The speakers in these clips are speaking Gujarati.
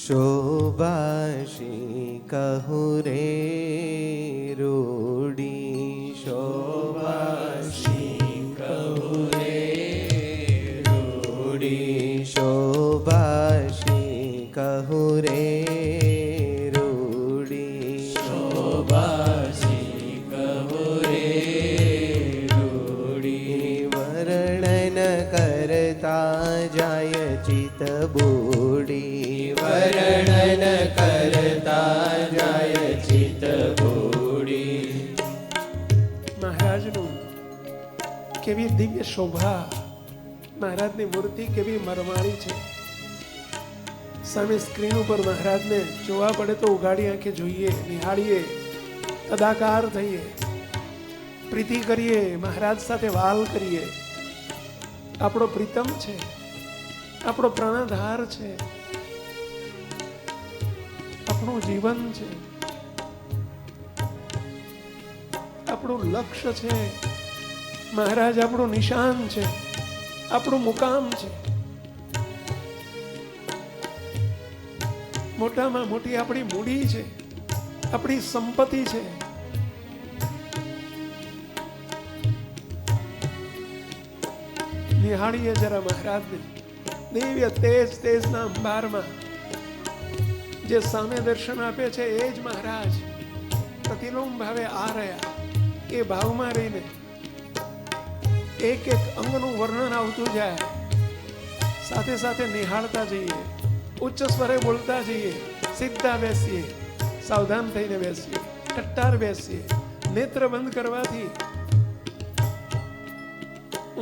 શોભાશી કહું રે રૂડી, શોભાશી કહું રે રૂડી, શોભાશી કહું રે રૂડી, શોભાશી કહું રે રૂડી, વર્ણન કરતા જાય ચિત બુડી, વર્ણન કરતા જાય ચિત બુડી. મહારાજનું કેવી દિવ્ય શોભા, મહારાજની મૂર્તિ કેવી મરમારી છે. સામે સ્ક્રીન ઉપર મહારાજને જોવા પડે તો ઉઘાડી આંખે જોઈએ, નિહાળીએ, તદાકાર થઈએ, પ્રીતિ કરીએ, મહારાજ સાથે વાલ કરીએ. આપણો પ્રીતમ છે, આપણો પ્રાણાધાર છે, આપણું જીવન છે, આપણું લક્ષ્ય છે. મહારાજ આપણું નિશાન છે, આપણું મુકામ છે. મોટામાં મોટી આપણી મૂડી છે, આપણી સંપત્તિ છે. નિહાળીએ જરા મહારાજને દિવ્ય તેજના અંબારમાં. જે સામે દર્શન આપે છે એ જ મહારાજ પ્રતિલોમ ભાવે આ રહ્યા. એ ભાવમાં રહીને એક એક અંગનું વર્ણન આવતું જાય, સાથે સાથે નિહાળતા જઈએ, ઉચ્ચ સ્વરે બોલતા જઈએ, સીધા બેસીએ, સાવધાન થઈને બેસીએ, ટટ્ટાર બેસીએ. નેત્ર બંધ કરવાથી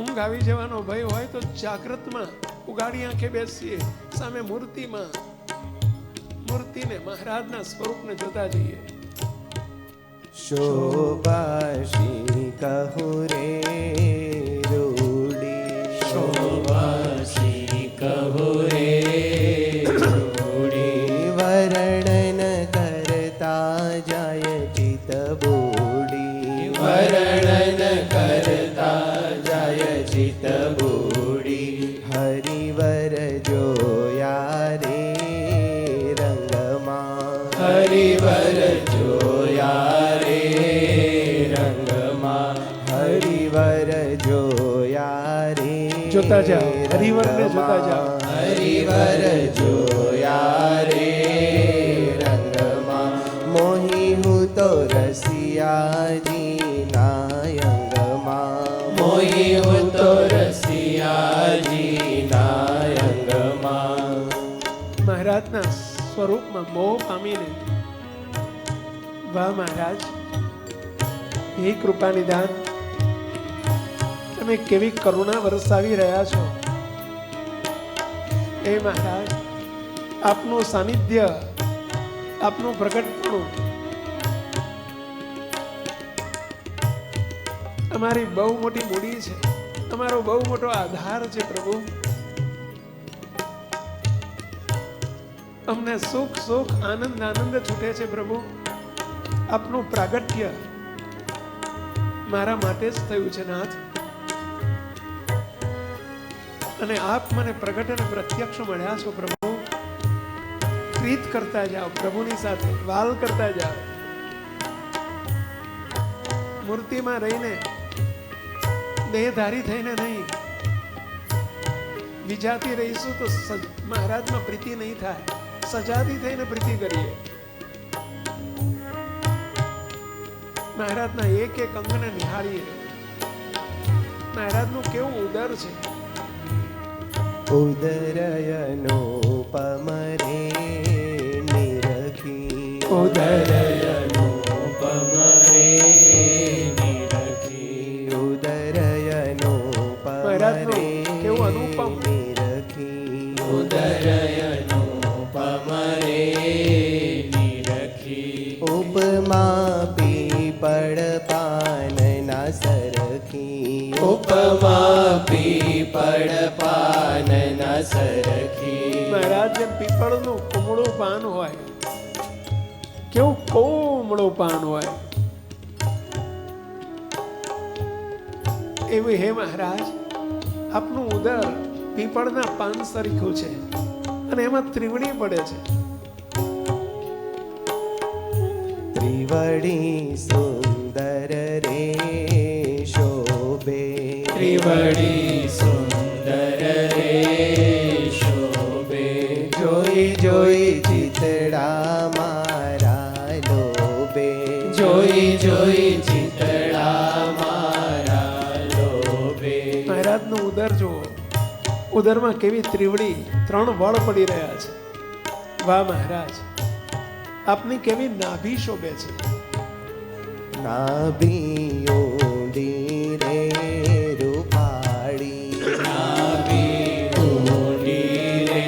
ઊંઘ આવી જવાનો ભય હોય તો જાગ્રતમાં ઉગાડી આંખે બેસીએ, સામે મૂર્તિમાં, મૂર્તિને મહારાજના સ્વરૂપને જોતા જઈએ. શોભાશી કહું રે રૂડી, શોભાશી કહું રે રૂડી, વર્ણન કરતા જાય ચિત બુડી, વર્ણન કરતા જાય ચિત બુડી. હરિવર જોયા રે રંગમાં, હરિવર જોયા રે રંગમાં, હરિવર જોયા રે. જોતા જાઓ, હરિવરને જોતા જાઓ. હરિવર જોયા રે રંગમાં, મોહી હું તો રસિયાજી ના અંગમાં, મોહી હું તો રસિયાજી ના અંગમાં. મહારાજના સ્વરૂપમાં મોહ પામીને, વાહ મહારાજ, હે કૃપા નિદાન, તમે કેવી કરુણા વરસાવી રહ્યા છો. હે મહારાજ, આપનું સાનિધ્ય, આપનું પ્રગટપણું અમારી બહુ મોટી મૂડી છે, અમારો બહુ મોટો આધાર છે પ્રભુ. અમને સુખ સુખ આનંદ આનંદ છૂટે છે પ્રભુ. આપનું પ્રાગટ્ય મારા માટે જ થયું છે નાથ, અને આપ મને પ્રગટ અને પ્રત્યક્ષ મળ્યા છો પ્રભુ. પ્રીત કરતા જાઓ પ્રભુની સાથે, વાલ કરતા જાઓ. મૂર્તિમાં રહીને, દેહધારી થઈને નહીં, વિજાતી રહીશું તો મહારાજમાં પ્રીતિ નહીં થાય. સજાતી થઈને પ્રીતિ કરીએ. મહારાજના એક એક અંગને નિહાળીએ. મહારાજનું કેવું ઉદર છે. ઉદરયનો પમરે નિરખી, ઉદરયનો પમરે નિરખી, ઉદરયનો પમરે કેવું અનુપમ નિરખી, ઉદરયનો પમરે નિરખી. ઉપમા પીપળ પાનના સરખી, ઉપમા પીપળ પાનના સરખી. મહારાજ જેમ પીપળનું કુમળું પાન હોય, કેવું કોમળું પાન હોય, એવું હે મહારાજ આપનું ઉદર પીપળના પાન સરખું છે, અને એમાં ત્રિવણી પડે છે. ત્રિવડી સુંદર રે શોભે, ત્રિવડી સુંદર રે શોભે, જોઈ જોઈ ચિતડા મારા લોભે, જોઈ જોઈ ચિતડા મારા લોભે. મહારાજનું ઉદર જુઓ, ઉદરમાં કેવી ત્રિવડી 3 વળ પડી રહ્યા છે. વાહ મહારાજ, આપની કેવી નાભી શોભે છે. નાભી ઊંડી રે રૂપાળી, નાભી ઊંડી રે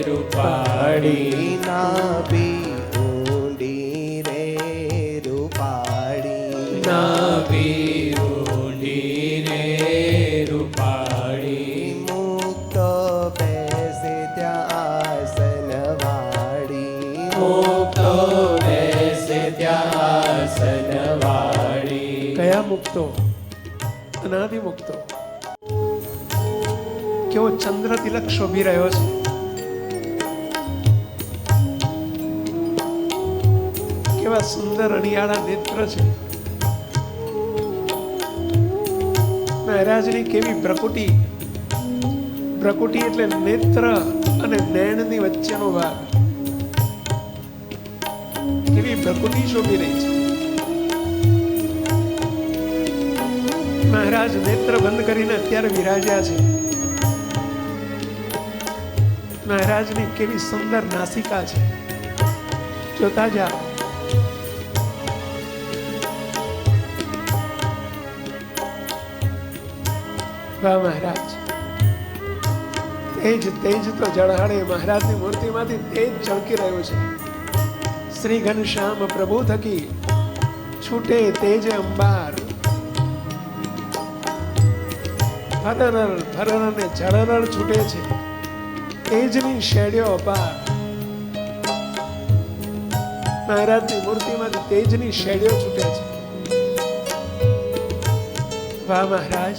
રૂપાળી, નાભી ઊંડી રે રૂપાળી, નાભી ઊંડી રે રૂપાળી, મુક્તો બેસે ત્યાં આસન વાળી, મુક્તો બેસે ત્યાં આસન વાળી. કયા મુક્તો? અનાદિ મુક્તો. કેવો ચંદ્ર તિલક શોભી રહ્યો છે. કેવા સુંદર અણિયાળા નેત્ર છે. મહારાજની કેવી ભ્રકુટી. ભ્રકુટી એટલે નેત્ર અને નયનની વચ્ચેનો ભાગ. કેવી ભ્રકુટી શોભી રહી છે. મહારાજ નેત્ર બંધ કરીને અત્યારે વિરાજ્યા છે. મહારાજની કેવી સુંદર નાસિકા છે. જોતા જાઓ. વાહ મહારાજ, તેજ તેજ તો જળહળે. મહારાજની મૂર્તિમાંથી તેજ ઝળકી રહ્યું છે. શ્રી ઘનશ્યામ પ્રભુ થકી છૂટે તેજ અંબાર. ફરરર ફરરર ને ઝળરળ છૂટે છે. તેજની શેડ્યો અપાર. મહારાજની મૂર્તિમાંથી તેજની શેડ્યો છૂટે છે. વાહ મહારાજ,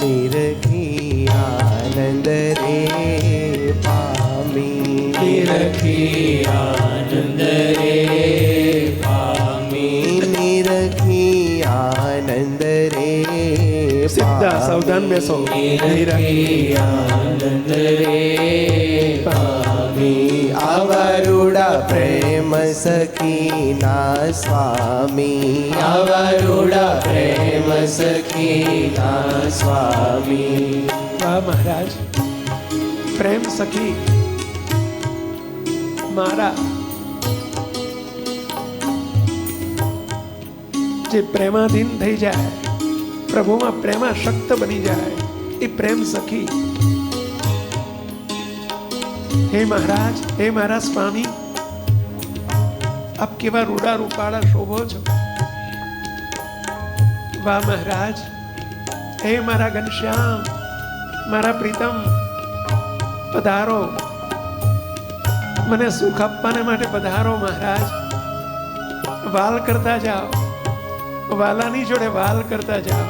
નિરખી આનંદ રે પામી, નિરખી આનંદ રે પામી, નિરખી આનંદ રે સીધા સાવધાન બેસો. નિરખી આનંદ રે પામી, આવરુડા પ્રેમ સખીના સ્વામી, આવરુડા પ્રેમ સખીના સ્વામી. વાહ મહારાજ, પ્રેમ સખી મારા જે પ્રેમાધીન થઈ જાય, પ્રભુમાં પ્રેમાશક્ત બની જાય, એ પ્રેમ સખી. હે મહારાજ, હે મારા સ્વામી, આપ કેવા રૂડા રૂપાળા શોભો છો. વાહ મહારાજ, હે મારા ઘનશ્યામ, મારા પ્રીતમ, પધારો. મને સુખ આપવાને માટે પધારો મહારાજ. વાલ કરતા જાઓ, વાલાની જોડે વાલ કરતા જાઓ,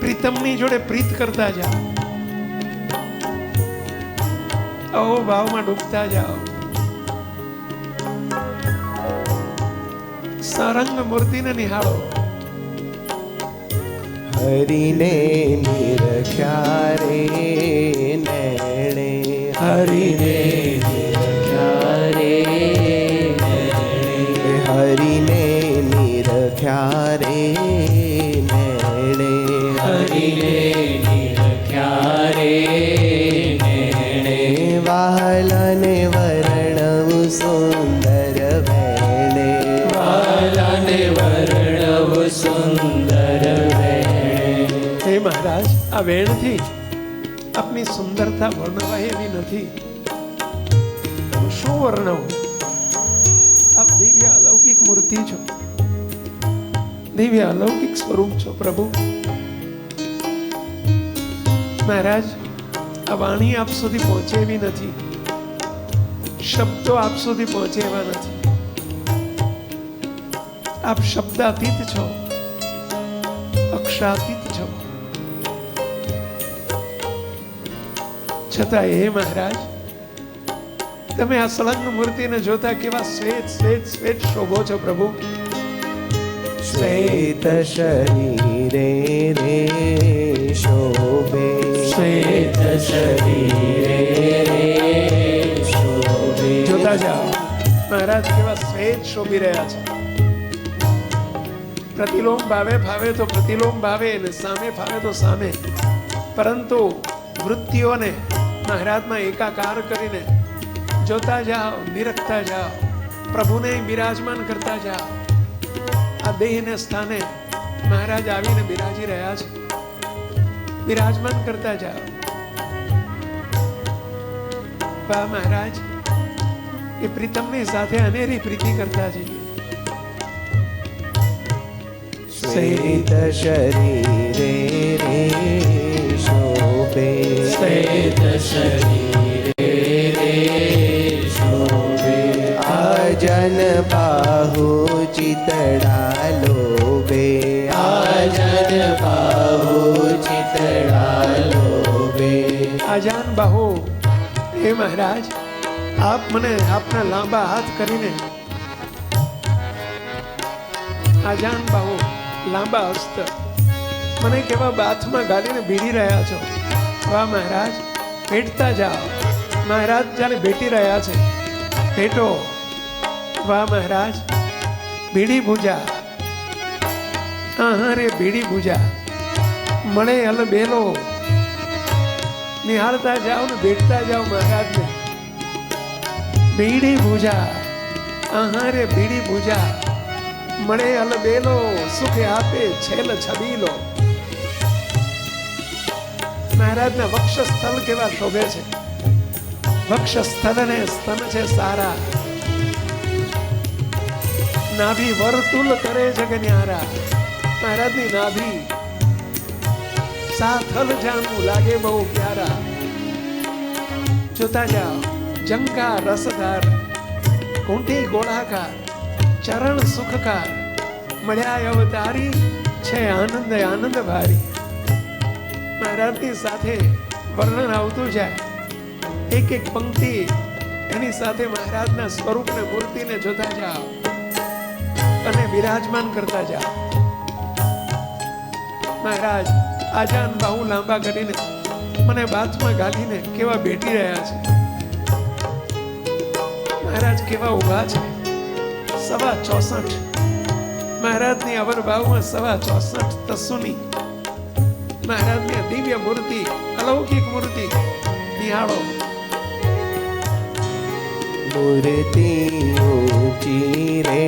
પ્રીતમની જોડે પ્રીત કરતા જાઓ. ઓ ભાવમાં ડૂબતા જાઓ. સારંગ મૂર્તિને નિહાળો. હરિને નિરખ્યા રે નૈણે, હરિને નિરખ્યા રે હરિને નિરખ્યા રે નૈણે, હરિને નિરખ્યા રે વાલને વર્ણવું સુંદર વેણે, વાલાને વર્ણવું સુંદર વેણ. હે મહારાજ, આ વેણથી આપની સુંદરતા વર્ણવાય એવી નથી. શું વર્ણવું? આપ દિવ્ય અલૌકિક મૂર્તિ છો, દિવ્ય અલૌકિક સ્વરૂપ છો પ્રભુ. મહારાજ, આ વાણી આપ સુધી પહોંચે એવી નથી, શબ્દો આપ સુધી પહોંચે એવા નથી. આપ શબ્દાતીત છો, અક્ષરાતીત છો, છતાં હે મહારાજ, તમે આ સળંગ મૂર્તિને જોતા કેવા શ્વેત શ્વેત શ્વેત શોભો છો પ્રભુ. શ્વેત શરીરે રે શોભે, શ્વેત શરીરે શોભે. જોતા જાઓ મહારાજ કેવા શ્વેત શોભી રહ્યા છે. પ્રતિલોમ ભાવે ફાવે તો પ્રતિલોમ ભાવે, ને સામે ફાવે તો સામે, પરંતુ વૃત્તિઓને મહારાજમાં એકાકાર કરીને જોતા જાઓ, નિરખતા જાઓ, પ્રભુને બિરાજમાન કરતા જાઓ. આ દેહને સ્થાને મહારાજ આવીને બિરાજી રહ્યા છે, બિરાજમાન કરતા જાઓ. વાહ મહારાજ, એ પ્રીતમની સાથે અનેરી પ્રીતિ કરતા જઈએ. શ્વેત શરીરે રે શોભે, શ્વેત શરીરે શોભે. આજન બાહુ ચિતડા લોભે, આજન બાહુ ચિતડા લોભે. આજાન બાહુ, હે મહારાજ, આપ મને આપના લાંબા હાથ કરીને, આજાન બાહુ લાંબા હસ્ત મને કેવા બાથમાં ગાલીને ભીડી રહ્યા છો. વાહ મહારાજ, ભેટતા જાઓ. મહારાજ જાણે ભેટી રહ્યા છે, ભેટો. વાહ મહારાજ, ભીડી ભૂજા, હા રે ભીડી ભૂજા, મળે હલ બેલો. નિહાળતા જાઓ ને ભેટતા જાઓ મહારાજને. ભીડી ભૂજા, હા રે ભીડી ભૂજા, મળે હલ બેલો, સુખ આપે છેલ છબીલો. મહારાજના વક્ષસ્થળ કેવા શોભે છે. વક્ષસ્થળ ને સ્તન છે સારા, નાભી વર્તુલ કરે છે કે ન્યારા. મહારાજની નાભી સાથલ જાનું લાગે બહુ પ્યારા. જોતા જાઓ, જંકાર રસધાર, કુંટી ગોળાકાર, ચરણ સુખકાર, મળ્યા અવતારી છે આનંદ આનંદ ભારી. મહારાજની સાથે વર્ણન આવતું જાય, એક એક પંક્તિ એની સાથે મહારાજના સ્વરૂપને મૂર્તિને જોતા જાઓ અને બિરાજમાન કરતા જાઓ. મહારાજ આજાન બાહુ લાંબા કરીને મને બાથમાં ગાલીને કેવા બેઠી રહ્યા છે. મહારાજ કેવા ઊભા છે. 64 મહારાજની અવરભાવમાં 64 તસુની મહારાજની દિવ્ય મૂર્તિ, અલૌકિક મૂર્તિ નિહાળો. મૂર્તિ ઊંચી રે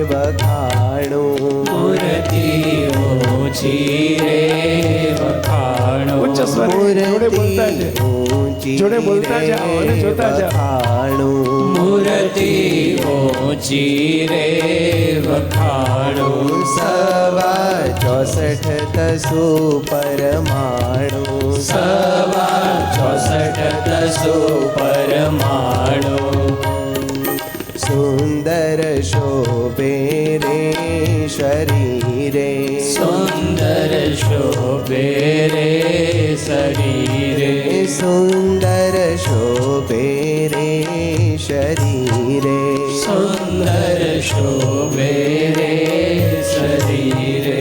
વખાણો, મૂર્તિ ઊંચી રે વખાણો. ઉચ્ચ સ્વરે જોડે બોલતા છે, જોડે બોલતા જાઓ અને જોતા જાઓ. મૂર્તિ ઊંચી રે વખાણો. 64 તસુ પરમાણુ, 64 તસુ પરમાણુ. સુંદર શોભે રે શરીરે, સુંદર શોભે રે શરીરે. સુંદર શોભે રે શરીરે, સુંદર શોભે રે શરીરે.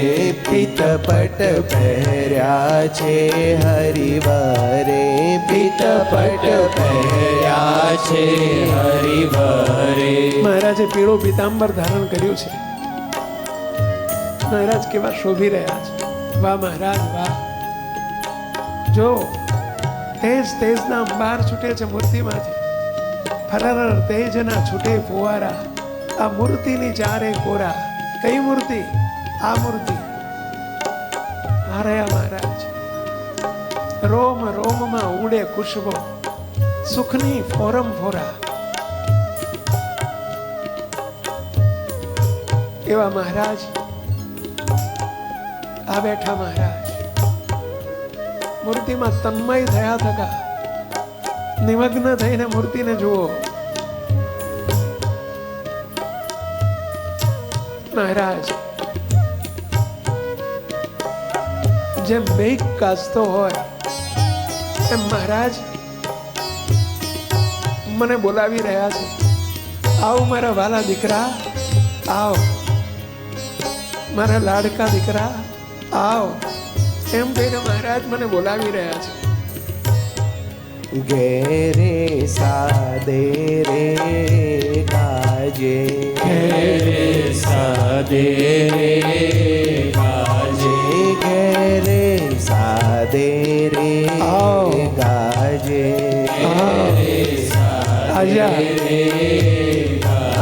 પિત્તપટ પહેર્યા છે હરિવારે, પિત્તપટ પહેર્યા છે હરિવરે. મહારાજે પીળો પીતાંબર ધારણ કર્યું છે. મહારાજ કેવા શોભી રહ્યા છે. વાહ મહારાજ વાહ. જો તેજ તેજના અંબાર છૂટે છે મૂર્તિમાંથી, ફરર તેજના છૂટે ફુવારા. આ મૂર્તિની ચારે કોરા. કઈ મૂર્તિ? આ મૂર્તિ. આ રહ્યા મહારાજ. રોમ રોમમાં ઉડે ખુશબો, સુખની ફોરમ ફોરા. એવા મહારાજ આ બેઠા મહારાજ મૂર્તિમાં તન્મય થયા થકા નિમગ્ન થઈને મૂર્તિને જુઓ. મહારાજ જેમ મેઘ કાચતો હોય એમ મહારાજ મને બોલાવી રહ્યા છે. આવ મારા વાલા દીકરા, આવ મારા લાડકા દીકરા, આવ એમ કહીને મહારાજ મને બોલાવી રહ્યા છે. ઘેરે સાદે રે ગાજે, ઘેરે સાદે રે ગાજે, ઘેરે સાદે રે ગાજે. आजा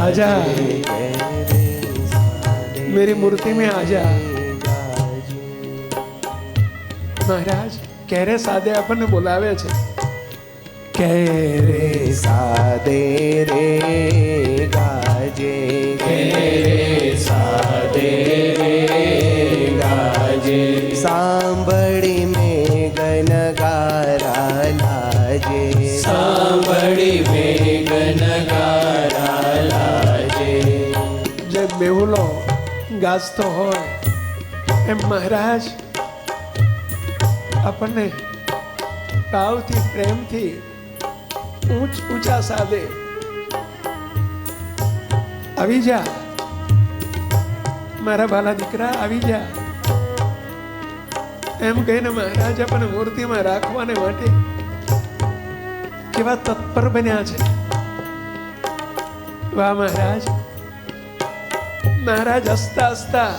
आजा मेरी मूर्ति में आजा. મહારાજ કેરે સાદે આપણને બોલાવે છે. ઘેરે સાદે રે ગાજે, ઘેરે સાદે રે ગાજે, સાંભળી મેઘન ગારા લાજે, સાંભળી મેઘન ગારા લાજે. જે બેહુલો ગાજતો હોય એમ મહારાજ આપણને ભાવથી પ્રેમથી ઊંચા સાદે આવી જા મારા બાલા દીકરા, આવી જા એમ કહીને મહારાજ આપણને મૂર્તિમાં રાખવાને માટે કેવા તત્પર બન્યા છે. વાહ મહારાજ. મહારાજ હસતા હસતા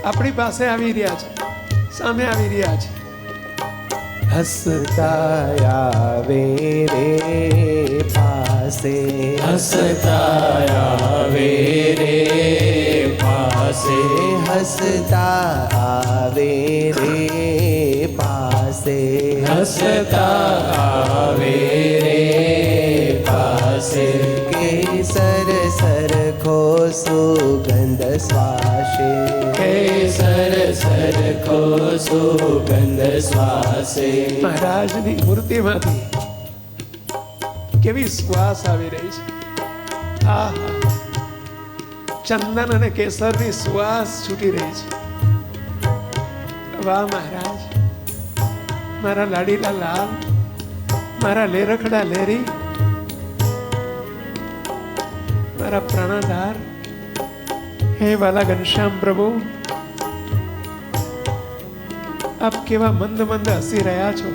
આપણી પાસે આવી રહ્યા છે, સામે આવી રહ્યા છે. હસતા આવે રે પાસે, હસતા આવે રે પાસે, હસતા આવે રે પાસે, હસતા આવે રે પાસે. કેસર સરખો સુગંધ શ્વાસે, કેસર સરખો સુગંધ શ્વાસે. મહારાજની મૂર્તિમાંથી કેવી શ્વાસ આવી રહી છે. આહા, ચંદન અને કેસરની શ્વાસ છૂટી રહી છે. વાહ મહારાજ, મારા લાડીલા લાલ, મારા લેરખડા લેરી, મારા પ્રાણાધાર, હે વાલા ઘનશ્યામ પ્રભુ, આપ કેવા મંદ મંદ હસી રહ્યા છો.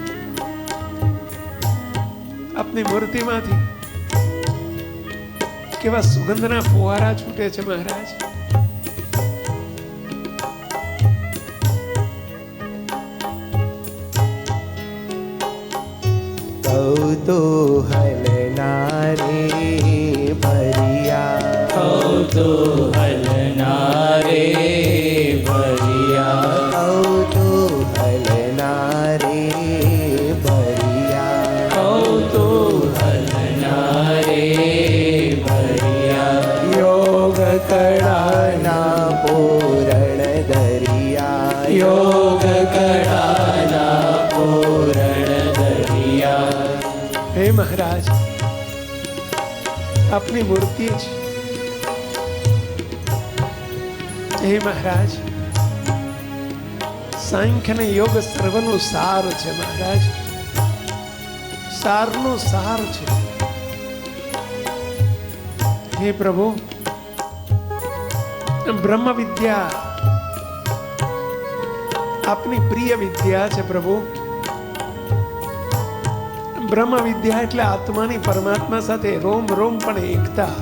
આપની મૂર્તિમાંથી કેવા સુગંધના ફુવારા છૂટે છે મહારાજ. કૌતૂહલ નારી ભરિયા, કૌતૂહલ નારે ભરિયા, કૌતૂહલ નારી ભરિયા, કૌતૂહલ નારે ભરિયા. યોગ કળાના પૂરણ દરિયા, યોગ કળાના પૂરણ દરિયા. હે મહારાજ, આપની મૂર્તિ છે. હે મહારાજ, સાંખ્ય અને યોગ સર્વનો સાર છે મહારાજ, સારનો સાર છે. હે પ્રભુ, બ્રહ્મ વિદ્યા આપની પ્રિય વિદ્યા છે પ્રભુ. બ્રહ્મ વિદ્યા એટલે આત્માની પરમાત્મા સાથે રોમ રોમ પણ એકતા.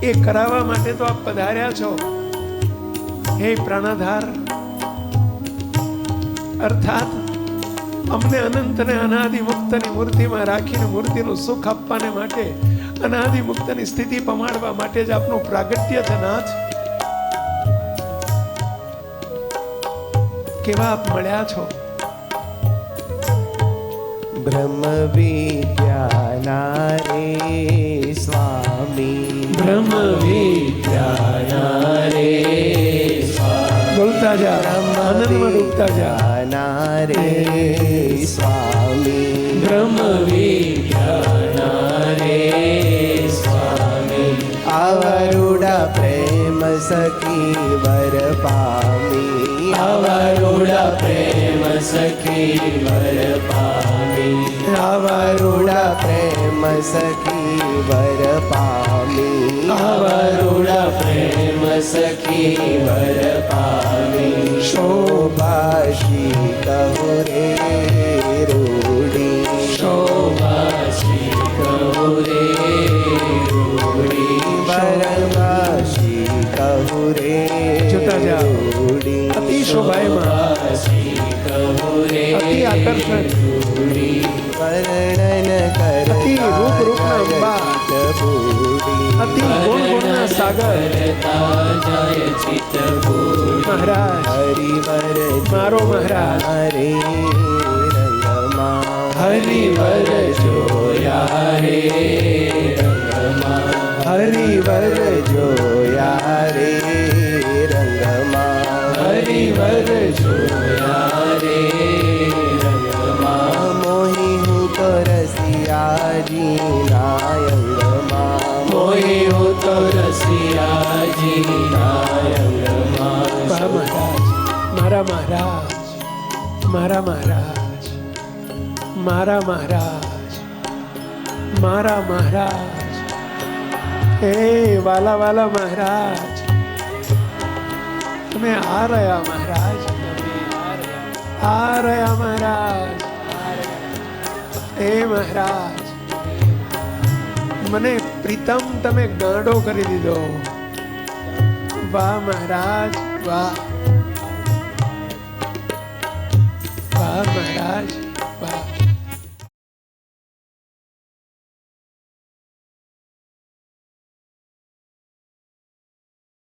એ કરાવવા માટે તો આપ પધાર્યા છો. હે પ્રાણાધાર, અર્થાત અમને અનંત અને અનાદિ મુક્તની મૂર્તિમાં રાખીને મૂર્તિનું સુખ આપવાને માટે, અનાદિ મુક્તની સ્થિતિ પમાડવા માટે જ આપનું પ્રાગટ્ય છે નાથ. કેવા આપ મળ્યા છો. બ્રહ્મ વિદ્યાના રે સ્વામી, બ્રહ્મ વિદ્યાના રે સ્વામી. બોલતા જા, આનંદમાં ડૂબતા જા. ના રે સ્વામી, બ્રહ્મ વિદ્યાના રે સ્વામી. આવરુડા પ્રેમ સખી વર પામી અવરુડા પ્રેમ સખી વર પામી અવરુડા પ્રેમ સખી વર પામી અવરુડા પ્રેમ સખી વર પામી શોભાશી કહો રે રૂડી શોભાશી કહો રે રૂડી વરવાશી કહો રે જોતા જાઓ. રૂડી અતિ શોભાયમાન, શોભાશી કહો રે અતિ આકર્ષણ, રૂડી વર્ણન કર અતિ રૂપ રૂપના અંબા, અતિ ગુણ ગુણના સાગર. જાય ચિત્ત ભૂલ મહારાજ હરિવર મારો મહારાજ રે રંગમાં હરિવર જોયા રે રંગમાં હરિવર જોયા રે રંગમાં હરિવર જોયા રે રંગમાં મોહી હું તો રસિયાજી નાયંગમાં મોહી હું તો રસિયાજી નાયંગમાં વાહ મહારાજ, મારા મહારાજ, મારા મહારાજ, મારા મહારાજ, મારા મહારાજ, હે વાલા વાલા મહારાજ, તમે આ રહ્યા મહારાજ, આ રહ્યા મહારાજ, હે મહારાજ, મને પ્રીતમ તમે ગાંડો કરી દીધો. વાહ મહારાજ, વાહ વાહ મહારાજ.